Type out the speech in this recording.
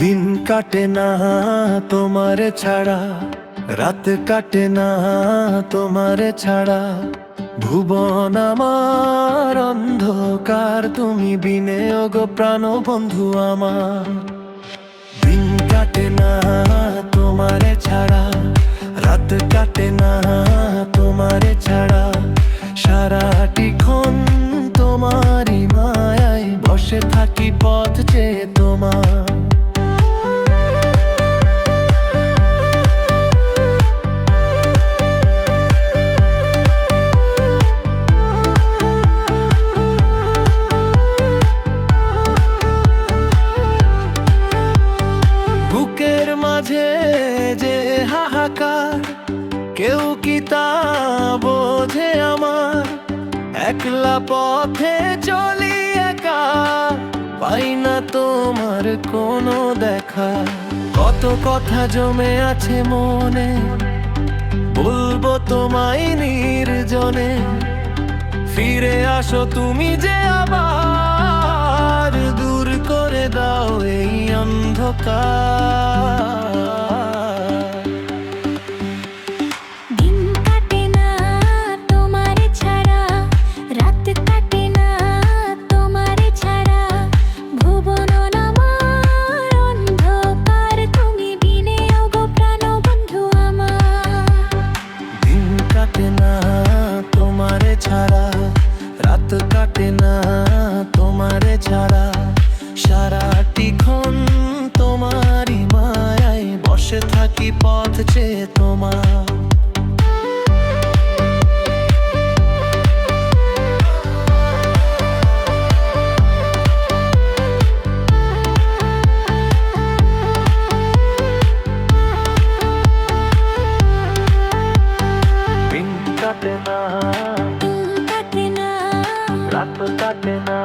দিন কাটে না তোমার ছাড়া, রাত কাটে না তোমার ছাড়া। ভুবন আমার অন্ধকার, তুমি বিনে ওগো প্রাণ বন্ধু আমার। দিন কাটে না তোমার ছাড়া, রাত কাটে না তোমার ছাড়া। সারাটি ক্ষণ তোমারই মায়ায় বসে থাকি পথ চেয়ে তোমার। বুকের মাঝে যে হাহাকার, কেউ কি তা বোঝে আমার? একলা পথে চলি একা, পাই না তোমার কোনো দেখা। কত কথা জমে আছে মনে, বলবো তোমায় নির্জনে। ফিরে আসো তুমি যে আবার, দূর করে দাও এই অন্ধকার। দিন কাটে না তোমার ছাড়া, রাত কাটে না তোমার ছাড়া। ভুবন আমার অন্ধকার, তুমি বিনে ওগো প্রাণ বন্ধু আমার। দিন কাটে না তোমার ছাড়া, রাত কাটে না তোমার ছাড়া। সারাটি ক্ষণ তোমারই মায়ায় বসে থাকি পথ চেয়ে তোমার। দিন কাটে না, দিন কাটে না, রাত কাটে না।